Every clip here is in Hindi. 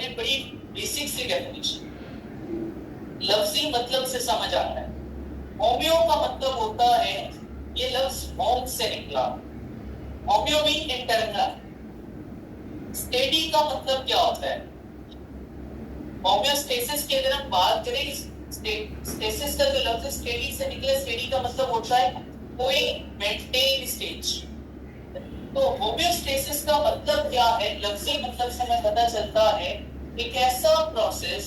करें बड़ी बेसिक सी डेफिनेशन, लफ्जी मतलब से समझ आता है। होम्यो का मतलब होता है, ये लफ्ज होम से निकला, होम्यो भी इंटरनल। स्टेडी का मतलब क्या होता है? होम्योस्टेसिस की अगर हम बात करें, स्टेसिस का जो लफ्ज स्टेडी से निकले, स्टेडी का मतलब होता है कोई मेंटेन स्टेज। तो होम्योस्टेसिस का मतलब क्या है? लफ्जी मतलब से हमें पता चलता है एक ऐसा प्रोसेस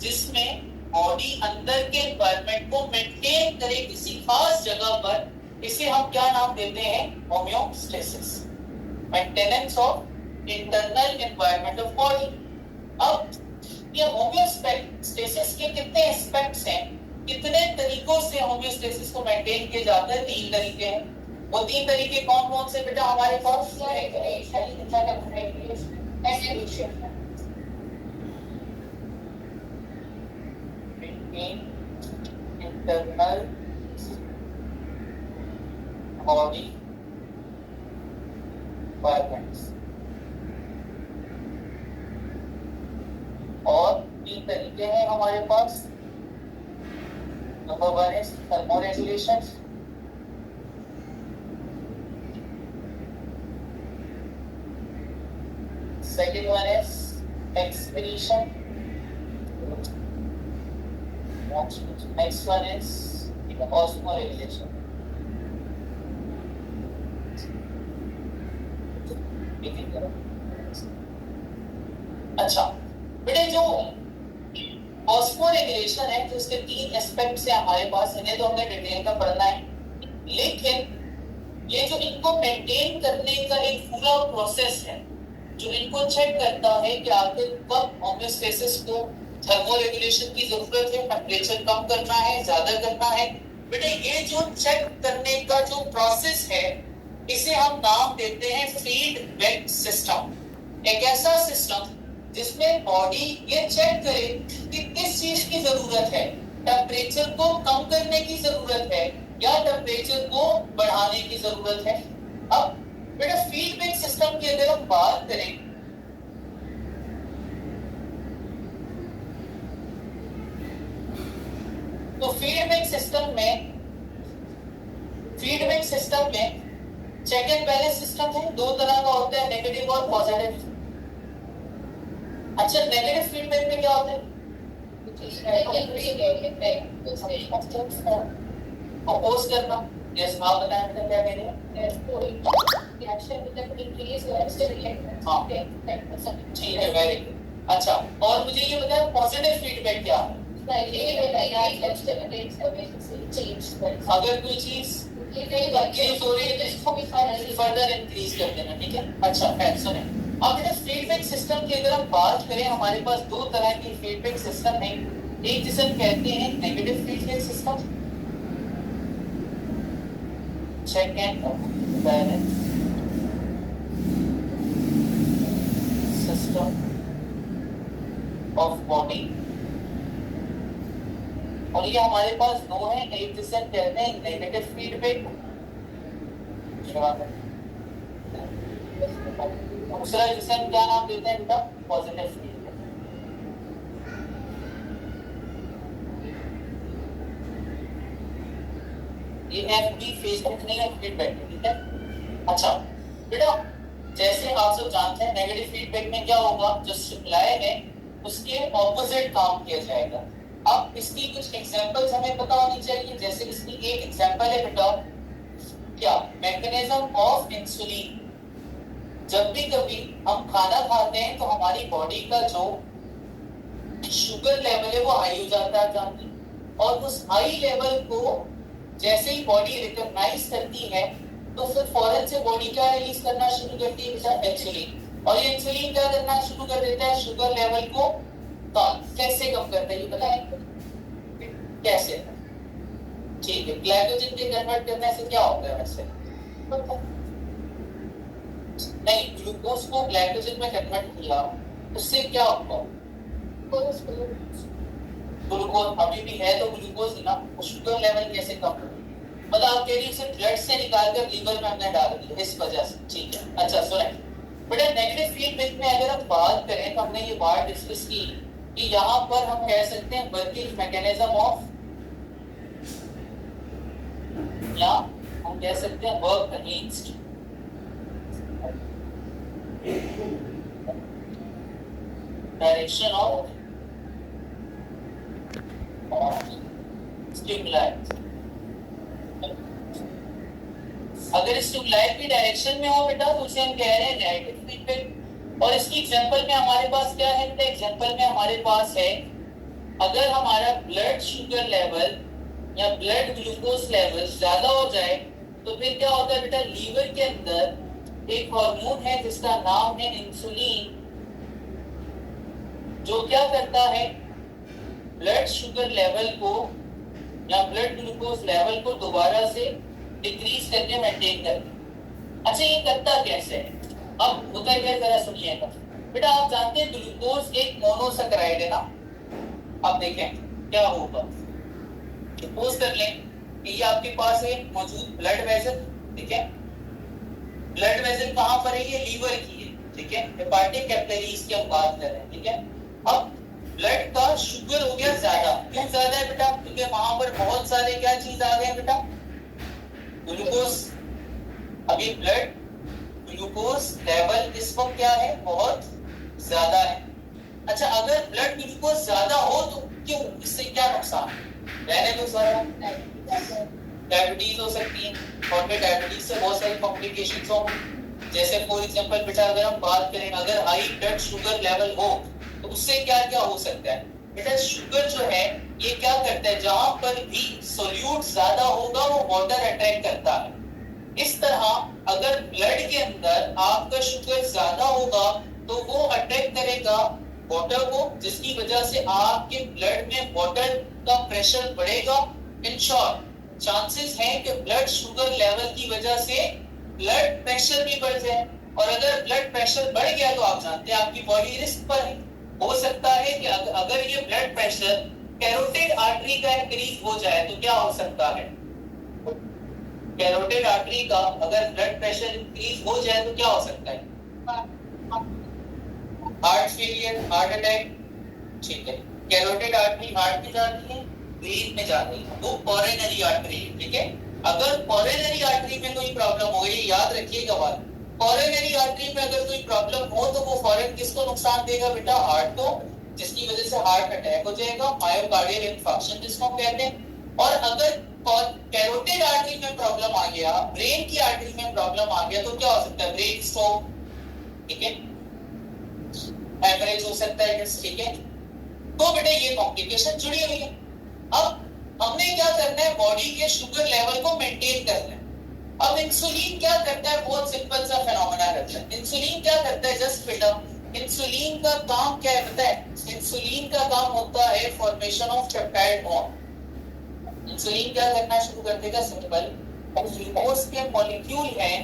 जिसमें बॉडी अंदर के एनवायरनमेंट को मेंटेन करे किसी खास जगह पर, इसे हम क्या नाम देते हैं? Homeostasis, maintenance of internal environment of body. अब ये होम्योस्टेसिस के कितने एस्पेक्ट्स हैं, कितने तरीकों से होम्योस्टेसिस को मेंटेन किया जाता है? 3 तरीके हैं। वो 3 तरीके कौन कौन से बेटा हमारे पास? इंटरनल बॉडी एनवायरनमेंट्स, और 3 तरीके हैं हमारे पास। Number 1 is thermoregulation, second one is excretion, next one is osmoregulation। अच्छा बेटे, जो ऑस्मोरेगुलेशन है, तो इसके 3 एस्पेक्ट्स हैं हमारे पास, इन्हें तो हमने डिटेल में पढ़ना है, लेकिन ये जो इनको मेंटेन करने का एक पूरा प्रोसेस है, जो इनको चेक करता है कि आखिर कब होम्योस्टेसिस को थर्मोरेगुलेशन की जरूरत है, टेम्परेचर कम करना है, ज्यादा करना है। बेटे ये जो चेक करने का जो प्रोसेस है, इसे हम नाम देते हैं फीडबैक सिस्टम। एक ऐसा सिस्टम जिसमें बॉडी ये चेक करे कि किस चीज की जरूरत है, टेम्परेचर को कम करने की जरूरत है या टेम्परेचर को बढ़ाने की जरूरत है। अब बेटा फीडबैक सिस्टम की अगर हम बात करें, तो फीडबैक सिस्टम में चेक एंड बैलेंस सिस्टम है, 2 तरह का होता है, नेगेटिव और पॉजिटिव। अच्छा, नेगेटिव फीडबैक में क्या होता है? अपोज करना। यस, आप बताएं बेटा क्या कह रहे हैं? ठीक है, वेरी गुड। अच्छा, और मुझे ये बताएं पॉजिटिव फीडबैक क्या है? अगर कोई चीज इंक्रीज हो रही है तो इसको भी फर्दर इंक्रीज कर देना, ठीक है। अच्छा सुने, अब इस फीडबैक सिस्टम की अगर हम बात करें, हमारे पास 2 तरह की फीडबैक सिस्टम है। एक जिसे हम कहते हैं negative feedback system, check and balance system of body, और ये हमारे पास 2 हैं। एक जिसे हम कहते हैं नेगेटिव फीडबैक, दूसरा जिसे हम क्या नाम देते हैं बेटा? Positive feedback. ये एफबी फेसबुक नहीं है, फीडबैक, ठीक है। अच्छा बेटा, जैसे आप सब जानते हैं नेगेटिव फीडबैक में क्या होगा, जो सप्लाई है उसके ऑपोजिट काम किया जाएगा। अब इसकी कुछ एग्जांपल्स हमें पता होनी चाहिए। जैसे इसकी एक एग्जांपल है बेटा, क्या? Mechanism of insulin. जब भी कभी हम खाना खाते हैं तो हमारी बॉडी का जो शुगर लेवल है वो हाई हो जाता है जानती, और उस हाई लेवल को जैसे ही बॉडी रिकॉग्नाइज करती है तो फिर फौरन से बॉडी क्या रिलीज करना शुरू करती है बेटा? इंसुलिन। और ये इंसुलिन क्या करना शुरू कर देता है? शुगर लेवल को कैसे कम करता है ये बताएं? कैसे? ठीक है, ग्लाइकोजन में कन्वर्ट करने से क्या होता है वैसे? नहीं, ग्लूकोज को ग्लाइकोजन में कन्वर्ट किया, उससे क्या होगा? ग्लूकोज अभी भी है तो ग्लूकोज ना, शुगर लेवल कैसे कम होगा? मतलब आप कह रही है ब्लड से निकाल कर लीवर में हमने डाल दिया इस वजह से, ठीक है। अच्छा सुने, बेटा नेगेटिव फीडबैक में अगर हम बात करें तो हमने ये बात डिस्कस की कि यहाँ पर हम कह सकते हैं वर्किंग मैकेनिज्म ऑफ, या हम कह सकते हैं work against. Direction of stimuli. अगर स्टिमुलाई की डायरेक्शन में हो बेटा तो उसे हम कह रहे हैं नेगेटिव फीडबैक। और इसकी एग्जांपल में हमारे पास क्या है बेटा? एग्जांपल में हमारे पास है अगर हमारा ब्लड शुगर लेवल या ब्लड ग्लूकोज लेवल ज्यादा हो जाए तो फिर क्या होता है बेटा? लीवर के अंदर एक हार्मोन है जिसका नाम है इंसुलिन, जो क्या करता है ब्लड शुगर लेवल को या ब्लड ग्लूकोज लेवल को दोबारा से डिक्रीज करके मेंटेन करके। अच्छा, ये करता कैसे है? अब होता है क्या, जरा सुनिएगा बेटा। आप जानते हैं ग्लूकोज एक मोनोसैकेराइड है ना। अब देखें क्या होगा। सपोज कर लें कि ये आपके पास है मौजूद ब्लड वेसल, ठीक है। ब्लड वेसल कहां पर है? ये लीवर की है, ठीक है। हेपाटिक कैपिलरीज की हम बात कर रहे हैं, ठीक है। अब ब्लड का शुगर हो गया ज्यादा। क्यों ज्यादा है बेटा? क्योंकि वहां पर बहुत सारे क्या चीज आ गए बेटा? ग्लूकोज। अभी ब्लड ग्लूकोज लेवल इस वक्त क्या है? बहुत ज्यादा है। अच्छा, अगर ब्लड ग्लूकोज ज्यादा हो तो क्यों, इससे क्या नुकसान? रहने दो सारा, डायबिटीज हो सकती है, और फिर डायबिटीज से बहुत सारी कॉम्प्लिकेशंस हो। जैसे फॉर एग्जांपल बेटा अगर हम बात करें, अगर हाई ब्लड शुगर लेवल हो तो उससे क्या क्या हो सकता है बेटा? शुगर जो है ये क्या करता है, जहां पर भी सोल्यूट ज्यादा होगा वो वाटर अट्रैक्ट करता है। इस तरह अगर ब्लड के अंदर आपका शुगर ज्यादा होगा तो वो अट्रैक्ट करेगा वाटर को, जिसकी वजह से आपके ब्लड में वाटर का प्रेशर बढ़ेगा। इन शॉर्ट चांसेस हैं कि ब्लड शुगर लेवल की वजह से ब्लड प्रेशर भी बढ़ जाए, और अगर ब्लड प्रेशर बढ़ गया तो आप जानते हैं आपकी बॉडी रिस्क पर है। हो सकता है कि अगर ये ब्लड प्रेशर कैरोटिड आर्टरी का इंक्रीज हो जाए तो क्या हो सकता है? कैरोटिड आर्टरी का अगर ब्लड प्रेशर इंक्रीज हो जाए तो क्या हो सकता है? हार्ट फेलियर, हार्ट अटैक, ठीक है। कैरोटिड आर्टरी हार्ट में जाती है, ब्रेन में जाती है, वो कोरोनरी आर्टरी, ठीक है। अगर कोरोनरी आर्टरी में कोई प्रॉब्लम हो, ये याद रखिएगा बात, कोरोनरी आर्टरी में अगर कोई प्रॉब्लम हो तो वो फौरन किसको नुकसान देगा बेटा? हार्ट को, जिसकी वजह से हार्ट अटैक हो जाएगा, मायोकार्डियल इंफार्क्शन जिसको हम कहते हैं। और अगर कैरोटिड आर्टरी में प्रॉब्लम आ गया, ब्रेन की आर्टरी में प्रॉब्लम आ गया तो क्या हो सकता है? ब्रेन स्ट्रोक, ठीक है, हेमरेज हो सकता है, ठीक है। तो बेटा ये कॉम्प्लिकेशन जुड़ी हुई है। अब हमने क्या करना है? बॉडी के शुगर लेवल को मेंटेन करना है। अब इंसुलिन क्या करता है? बहुत सिंपल सा फेनोमेना करता है। इंसुलिन क्या करता है? जस्ट बेटा इंसुलिन का काम क्या है पता है? इंसुलिन का काम होता है formation of peptide bond. Insulin क्या करना शुरू कर देगा? सिंपल, ग्लूकोज के मॉलिक्यूल हैं,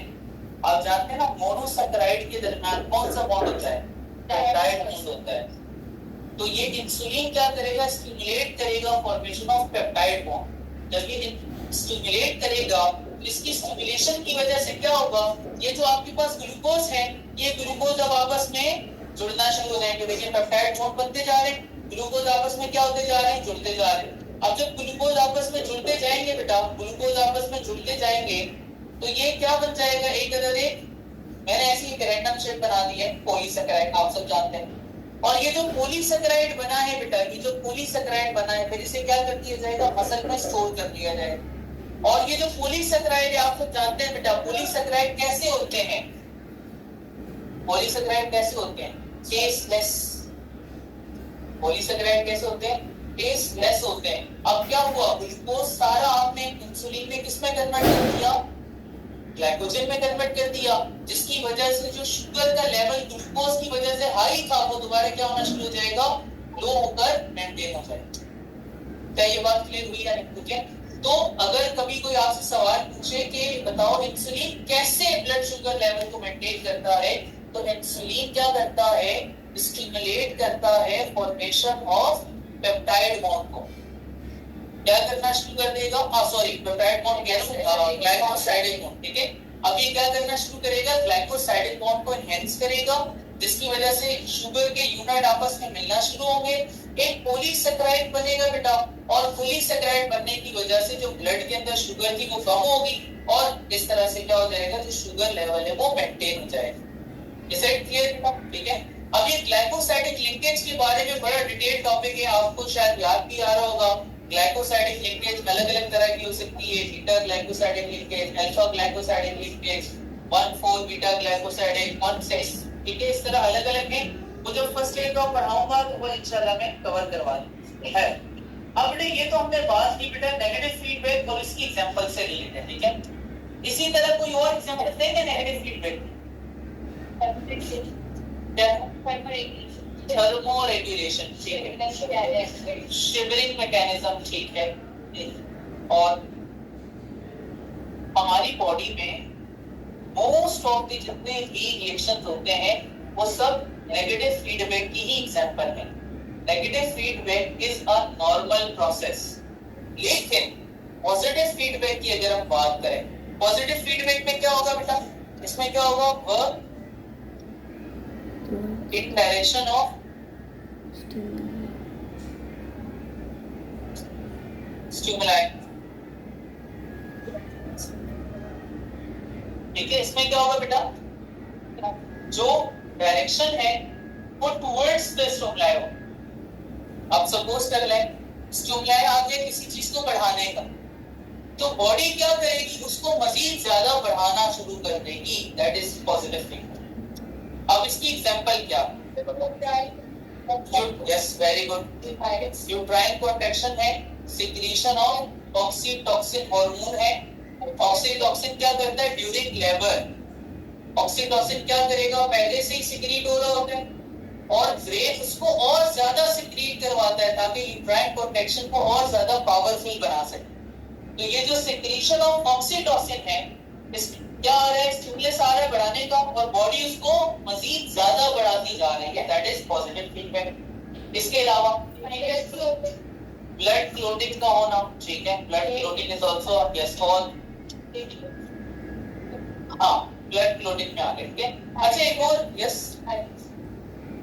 आप जानते हैं ना, मोनोसैकेराइड के दरमियान कौन सा बॉन्ड होता है? पेप्टाइड बॉन्ड होता है। तो ये इंसुलिन क्या करेगा? स्टिमुलेट करेगा फॉर्मेशन ऑफ पेप्टाइड बॉन्ड। जब ये स्टिमुलेट करेगा, इसकी स्टिमुलेशन की वजह से क्या होगा? ये जो आपके पास ग्लूकोज है, ये ग्लूकोज अब आपस में जुड़ना शुरू हो जाएंगे। देखिए पेप्टाइड बॉन्ड बनते जा रहे हैं, ग्लूकोज आपस में क्या होते जा रहे हैं? जुड़ते जा रहे हैं। अब जब ग्लूकोज आपस में जुड़ते जाएंगे बेटा, ग्लूकोज आपस में जुड़ते जाएंगे तो ये क्या बन जाएगा? एक अदर एक, मैंने ऐसी एक रैंडम शेप बना दी है, पॉलीसैकेराइड, आप सब जानते हैं। और ये जो पॉलीसैकेराइड बना है बेटा, ये जो पॉलीसैकेराइड बना है, फिर इसे क्या कर दिया जाएगा? मसल में स्टोर कर दिया जाएगा। और ये जो पॉलीसैकेराइड है आप सब जानते हैं बेटा, पॉलीसैकेराइड कैसे होते हैं? पॉलीसैकेराइड कैसे होते हैं? टेस्टलेस। पॉलीसैकेराइड कैसे होते हैं? टेस्टलेस होते हैं। अब क्या हुआ? ग्लूकोज सारा आपने इंसुलिन में किसमें कन्वर्ट कर दिया? ग्लाइकोजन में कन्वर्ट कर दिया, जिसकी वजह से जो शुगर का लेवल ग्लूकोज की वजह से हाई था वो दोबारा क्या होना शुरू हो जाएगा? लो होकर मेंटेन हो जाएगा। क्या ये बात क्लियर हुई या नहीं? ठीक है। तो अगर कभी कोई आपसे सवाल पूछे कि बताओ इंसुलिन कैसे ब्लड शुगर लेवल को मेंटेन करता है, तो इंसुलिन क्या करता है? स्टिमुलेट करता है फॉर्मेशन ऑफ पेप्टाइड बॉन्ड को। क्या करना शुरू कर देगा? Sorry, peptide bond glycosidic bond, ठीक है। अब ये क्या करना शुरू करेगा, ग्लाइकोसाइडिक बॉन्ड को एनहेंस करेगा, जिसकी वजह से शुगर के यूनिट आपस में मिलना शुरू होंगे, एक पॉलीसेकेराइड बनेगा बेटा, और पॉलीसेकेराइड बनने की वजह से जो ब्लड के अंदर शुगर थी वो कम होगी, और इस तरह से क्या हो जाएगा, जो शुगर लेवल है वो मेंटेन हो जाएगा। इसे क्लियर बेटा, ठीक है। अब ये ग्लाइकोसाइडिक लिंकेज के बारे में बड़ा डिटेल टॉपिक है, आपको शायद याद भी आ रहा होगा। ग्लाइकोसाइडिक लिंकेज अलग अलग तरह की हो सकती है, beta glycosidic linkage, alpha glycosidic linkage, 1,4 beta glycosidic, 1,6, ठीक है, इस तरह अलग अलग है। वो जो फर्स्ट एड में पढ़ाऊंगा तो वो इंशाल्लाह मैं कवर करवा दूंगा है। अब ये तो हमने बात की बेटा नेगेटिव फीडबैक और इसकी एग्जांपल से रिलेटेड है, ठीक है। इसी तरह कोई और एग्जांपल देंगे नेगेटिव फीडबैक, थर्मो रेगुलेशन, ठीक है, शिवरिंग मैकेनिज्म, ठीक है। और हमारी बॉडी में मोस्ट ऑफ द जितने भी रिएक्शंस होते हैं वो सब नेगेटिव फीडबैक की ही एग्जांपल है। Negative feedback is a normal process, लेकिन पॉजिटिव फीडबैक की अगर हम बात करें, पॉजिटिव फीडबैक में क्या होगा बेटा, इसमें क्या होगा, work in direction of stimuli, ठीक है। इसमें क्या होगा बेटा, जो डायरेक्शन है वो टुवर्ड्स द स्टिमुलाई हो। अब सपोज कर लें स्टिमुलाई आ गया किसी चीज को बढ़ाने का, तो बॉडी क्या करेगी, उसको मजीद ज्यादा बढ़ाना शुरू कर देगी, दैट इज पॉजिटिव फीडबैक। अब इसकी एग्जांपल क्या, yes very good, uterine contraction है, सिक्रीशन ऑफ ऑक्सीटोसिन हार्मोन है। ऑक्सीटोसिन क्या करता है ड्यूरिंग लेबर, ऑक्सीटोसिन क्या करेगा, पहले से ही सिक्रीट हो रहा होता है और ब्रेन उसको और ज्यादा सिक्रीट करवाता है ताकि यूट्राइन कॉन्ट्रैक्शन को और ज्यादा पावरफुल बना सके। तो ये जो सिक्रीशन ऑफ ऑक्सीटोसिन है, इस क्या आ रहा है, स्टिमुलस आ रहा है बढ़ाने का, और बॉडी उसको मजीद ज्यादा बढ़ाती जा रही है, दैट इज पॉजिटिव फीडबैक। इसके अलावा ब्लड क्लोटिंग का होना, ठीक है, blood clotting is also a गेस्ट्रॉल, हाँ ब्लड क्लोटिंग में आ गए, ठीक है। अच्छा एक और, यस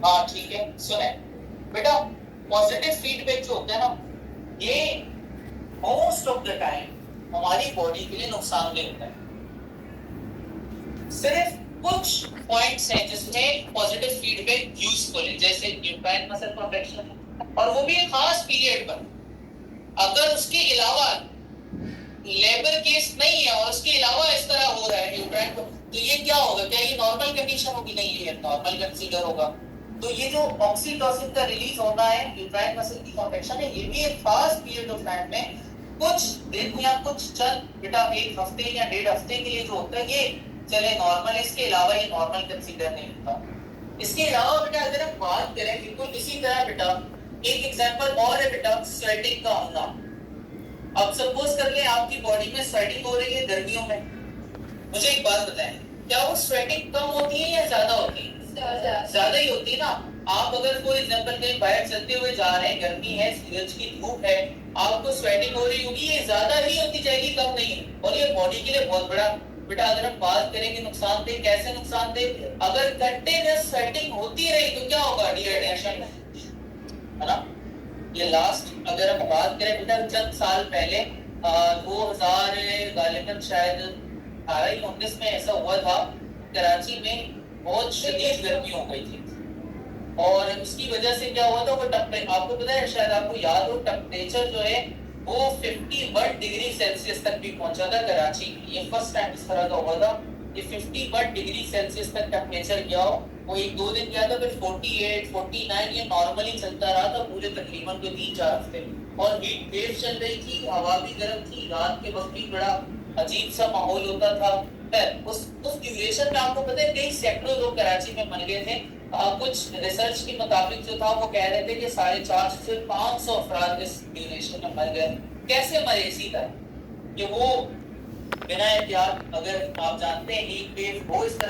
हाँ ठीक है, सुने बेटा, पॉजिटिव फीडबैक जो होता है ना, ये मोस्ट ऑफ द टाइम हमारी बॉडी के लिए नुकसानदेह होता है। सिर्फ कुछ पॉइंट्स हैं जिसमें पॉजिटिव फीडबैक यूजफुल है, जैसे यूट्राइन मसल कॉन्ट्रैक्शन, और वो भी एक खास पीरियड पर। अगर उसके अलावा लेबर केस नहीं है और उसके अलावा इस तरह हो रहा है यूट्राइन को, तो ये क्या होगा, क्या ये नॉर्मल कंडीशन होगी, नहीं ये नॉर्मल कंसीडर होगा। तो ये जो ऑक्सीटोसिन का रिलीज होना है, यूट्राइन मसल की कॉन्ट्रैक्शन है, ये भी एक खास पीरियड ऑफ टाइम में कुछ दिन या कुछ चंद बेटा एक हफ्ते या 1.5 हफ्ते के लिए जो होता है ये चले नॉर्मल, इसके अलावा ये नॉर्मल कंसीडर नहीं होता। इसके अलावा बेटा अगर हम बात करें बिल्कुल इसी तरह बेटा एक एग्जांपल और है बेटा, स्वेटिंग का होना। अब सपोज कर ले आपकी बॉडी में स्वेटिंग हो रही है गर्मियों में, मुझे एक बात बताएं, क्या वो स्वेटिंग कम होती है या ज्यादा होती है? ज्यादा ही होती है ना। आप अगर फॉर एग्जांपल कहीं बाहर चलते हुए जा रहे हैं, गर्मी है, सूरज की धूप है, आपको स्वेटिंग हो रही होगी, ये ज्यादा ही होती जाएगी, कम नहीं है, और ये बॉडी के लिए बहुत बड़ा बेटा अगर हम बात करेंगे नुकसानदेह, कैसे नुकसानदेह, अगर कंटिन्यूअस स्वेटिंग होती रही तो क्या होगा, डिहाइड्रेशन, है ना। ये लास्ट अगर हम बात करें बेटा चंद साल पहले 2000 गालिबन शायद 18-19 में ऐसा हुआ था, कराची में बहुत शदीद गर्मी हो गई थी, और उसकी वजह से क्या हुआ था, वो आपको पता है, शायद आपको याद हो, टेम्परेचर जो है वो 51 डिग्री सेल्सियस तक भी पहुंचा था कराची में। ये फर्स्ट टाइम इस तरह का हुआ था, ये 51 डिग्री सेल्सियस तक टेम्परेचर गया हो, वो 1-2 दिन गया था, फिर 48, 49 ये नॉर्मली चलता रहा था पूरे तकरीबन 3-4 हफ्ते, और हीट वेव चल रही थी, हवा भी गर्म थी, रात के वक्त भी बड़ा अजीब सा माहौल होता था। उस ड्यूरेशन में आपको पता है कई सैकड़ों लोग कराची में मर गए थे। कुछ रिसर्च के मुताबिक जो था वो कह रहे थे कि 450 से 500 अफराद इस ड्यूरेशन में मर गए। कैसे मरे? इसी तरह कि वो बिना एहतियात, अगर आप जानते हैं हीट वेव वो इस तरह